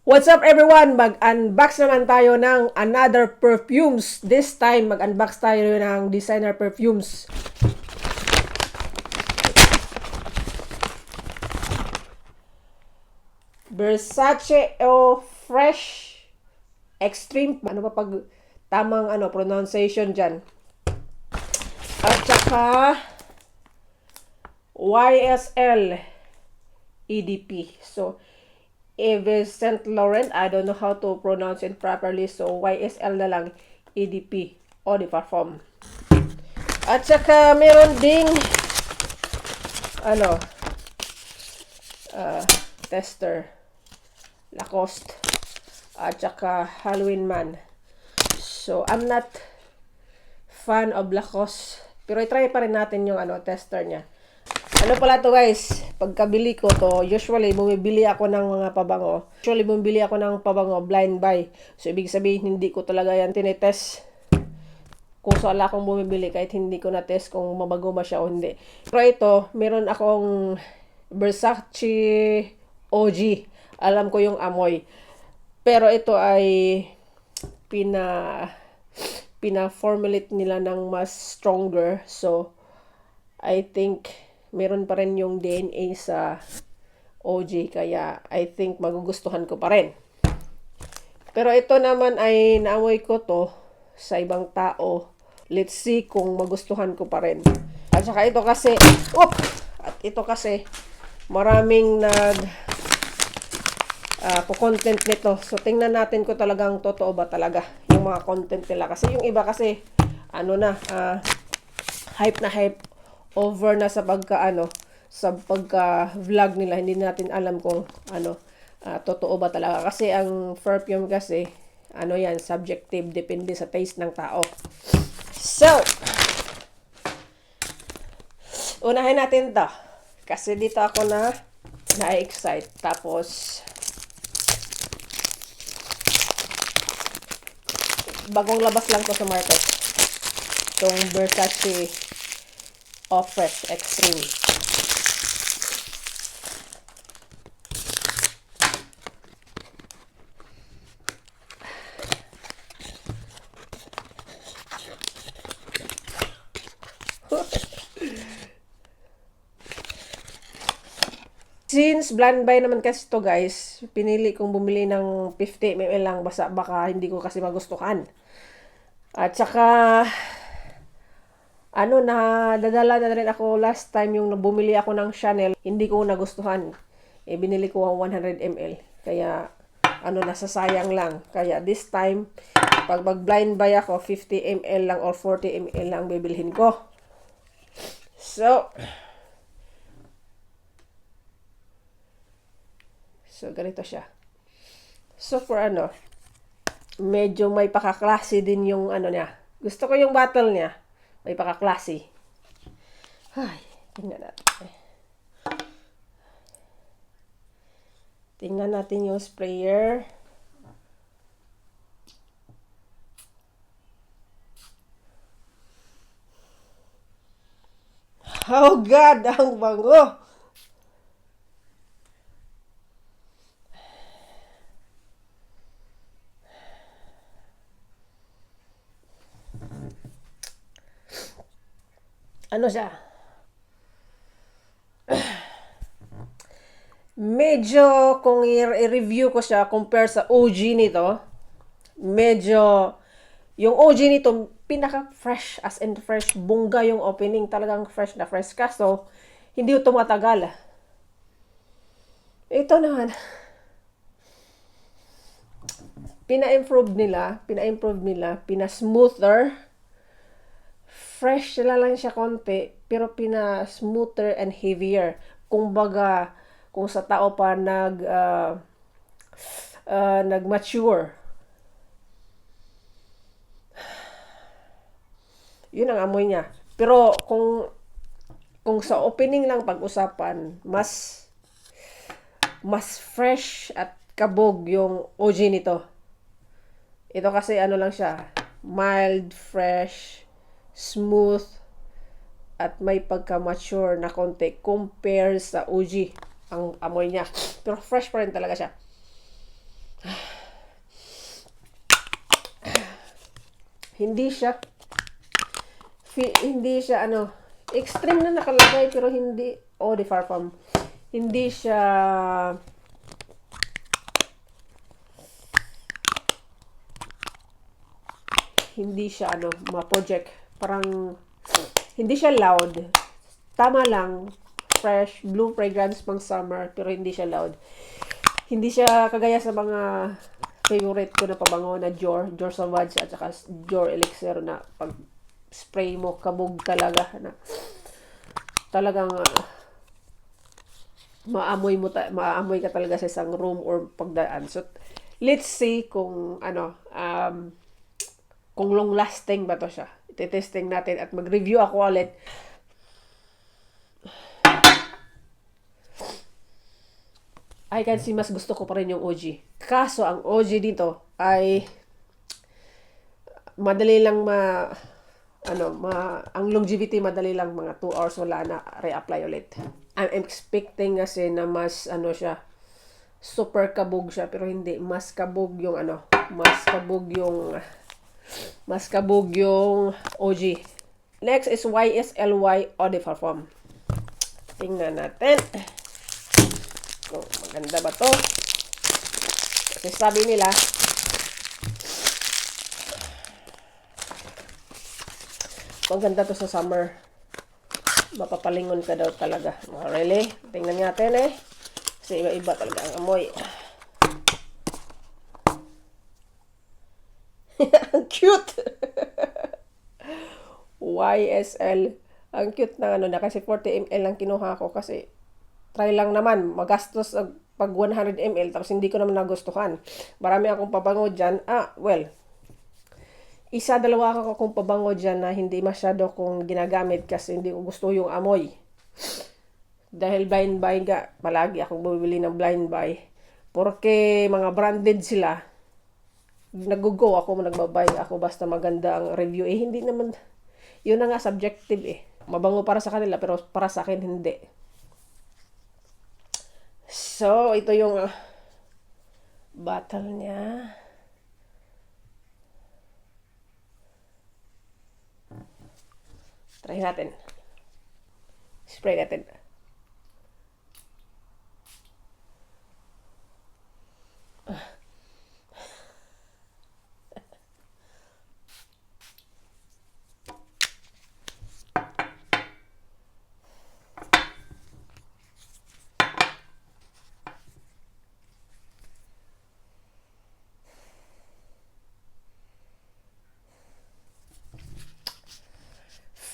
What's up everyone? Mag-unbox naman tayo ng another perfumes. This time, mag-unbox tayo ng designer perfumes. Versace Eau Fresh Extreme. Ano pa pag tamang pronunciation dyan? At saka YSL EDP. So, Yves Saint Laurent, I don't know how to pronounce it properly, so YSL na lang, EDP, Eau de Parfum. At saka meron ding tester, Lacoste, at saka Halloween Man. So I'm not fan of Lacoste, pero i-try pa rin natin yung tester niya. Ano pala to guys, pagkabili ko to, usually bumibili ako ng mga pabango. Blind buy. So ibig sabihin hindi ko talaga yan tinetest kung saan akong bumibili kahit hindi ko na-test kung mabago ba siya o hindi. Pero ito, meron akong Versace OG. Alam ko yung amoy. Pero ito ay pina-formulate nila ng mas stronger. So, I think meron pa rin yung DNA sa OG, kaya I think magugustuhan ko pa rin. Pero ito naman ay naamoy ko to sa ibang tao. Let's see kung magustuhan ko pa rin. At saka ito kasi maraming content nito. So tingnan natin ko talagang totoo ba talaga yung mga content nila. Kasi yung iba kasi hype na hype, over na sa pagka-vlog nila. Hindi natin alam kung totoo ba talaga. Kasi ang perfume kasi, yan, subjective. Depende sa taste ng tao. So, unahin natin to. Kasi dito ako na-excite. Tapos, bagong labas lang to sa market. Itong Versace Eau Fresh Extreme. Since blind buy naman kasi to guys, pinili kong bumili ng 50 ml lang, baka hindi ko kasi magustuhan. At saka nadadala na rin ako last time yung bumili ako ng Chanel, hindi ko nagustuhan. Binili ko ang 100 ml. Kaya nasasayang lang. Kaya this time, pag mag-blind buy ako, 50 ml lang or 40 ml lang bibilhin ko. So ganito siya. So for medyo may pakaklase din yung niya. Gusto ko yung bottle niya. May pakaklase. Ay, tingnan natin. Tingnan natin yung sprayer. Oh God, ang bango! Siya? Medyo, kung i-review ko siya compare sa OG nito, medyo, yung OG nito, pinaka-fresh, as in fresh, bongga yung opening, talagang fresh na fresh ka, so, hindi ito matagal. Ito naman, pina-improve nila, pina-smoother, fresh lang siya konti, pero pina-smoother and heavier. Kumbaga, kung sa tao pa nag-mature. Yun ang amoy niya. Pero kung sa opening lang pag-usapan, mas fresh at kabog yung OG nito. Ito kasi lang siya, mild, fresh, smooth, at may pagka-mature na konti compare sa OG ang amoy niya. Pero fresh pa rin talaga siya. Hindi siya, hindi siya ano, extreme na nakalagay pero hindi, oh, the far from, hindi siya, ano, ma-project. Parang, hindi siya loud. Tama lang, fresh, blue fragrance pang summer, pero hindi siya loud. Hindi siya kagaya sa mga favorite ko na pabango na Dior Sauvage at saka Dior Elixir na pag spray mo, kabog talaga na talagang maamoy ka talaga sa isang room or pagdaan. So, let's see kung ano, kung long lasting ba to siya. Ite-testing natin at mag-review ako ulit. I can see mas gusto ko pa rin yung OG. Kaso ang OG dito ay madali lang ang longevity madali lang, mga 2 hours wala na, reapply ulit. I'm expecting kasi na mas siya, super kabog siya, pero hindi, mas kabog yung OG. Next is YSLY Eau de Parfum. Tingnan natin kung maganda ba to. Kasi sabi nila maganda to sa summer. Mapapalingon ka daw talaga. Oh, really? Tingnan natin eh. Kasi iba-iba talaga ang amoy. Ang cute! YSL. Ang cute na na kasi 40 ml lang kinuha ko kasi try lang naman. Magastos pag 100 ml tapos hindi ko naman nagustuhan. Marami akong pabango dyan. Well, dalawa akong pabango dyan na hindi masyado kong ginagamit kasi hindi ko gusto yung amoy. Dahil blind buy nga, palagi akong bumibili ng blind buy. Porque mga branded sila, nag-go ako, nagbabay ako basta maganda ang review. Hindi naman, yun na nga, subjective eh. Mabango para sa kanila pero para sa akin hindi. So, ito yung bottle niya. Try natin. Spray natin.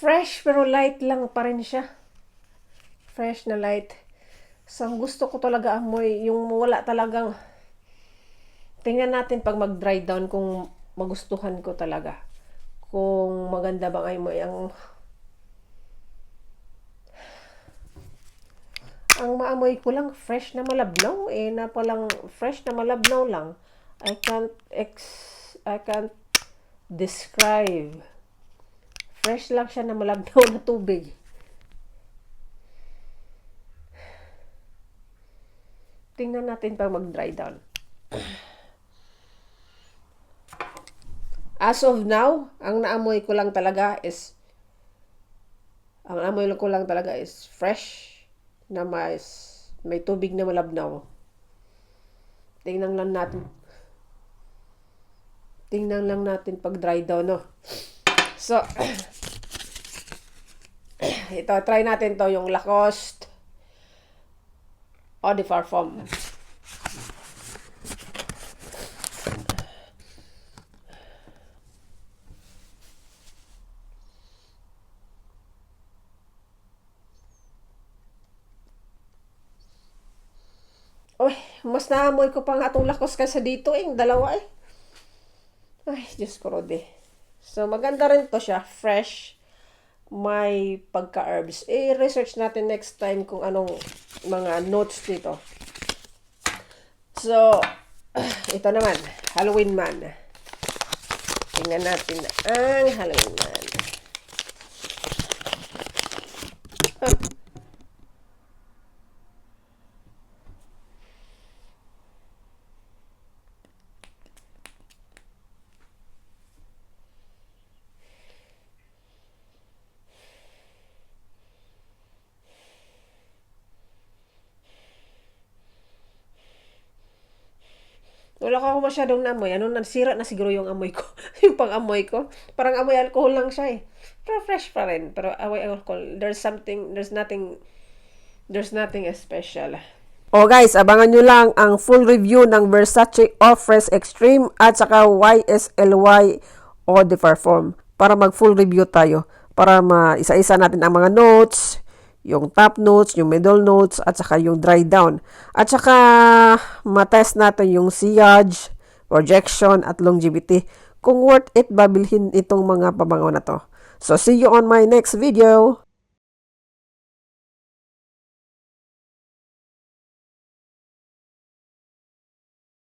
Fresh pero light lang pa rin siya. Fresh na light. So, ang gusto ko talaga amoy, yung wala talagang, tingnan natin pag mag-dry down kung magustuhan ko talaga. Kung maganda bang amoy. Ang maamoy ko lang fresh na malabnaw na palang fresh na malabnaw lang. I can't describe. Fresh lang siya na malabnaw na tubig. Tingnan natin pag mag-dry down. As of now, ang naamoy ko lang talaga is fresh na may tubig na malabnaw. Tingnan lang natin pag dry down, no? So, ito, try natin to yung Lacoste Eau de Parfum. Uy, mas naamoy ko pa nga itong Lacoste kaysa dito yung dalawa eh. Ay, Diyos ko rode. So, maganda rin to siya. Fresh. May pagka-herbs. Research natin next time kung anong mga notes dito. So, ito naman. Halloween Man. Tingnan natin ang Halloween Man. Wala ka ako masyadong naamoy. Ano, nasira na siguro yung amoy ko. Yung pang-amoy ko. Parang amoy alcohol lang siya eh. Pero fresh pa rin. Pero amoy alcohol. There's nothing special. Oh guys, abangan nyo lang ang full review ng Versace Off-Fresh Extreme at saka YSLY Eau de Parfum para mag full review tayo. Para isa-isa natin ang mga notes, yung top notes, yung middle notes, at saka yung dry down. At saka matest natin yung sillage, projection, at longevity. Kung worth it ba bilhin itong mga pabango na to. So see you on my next video.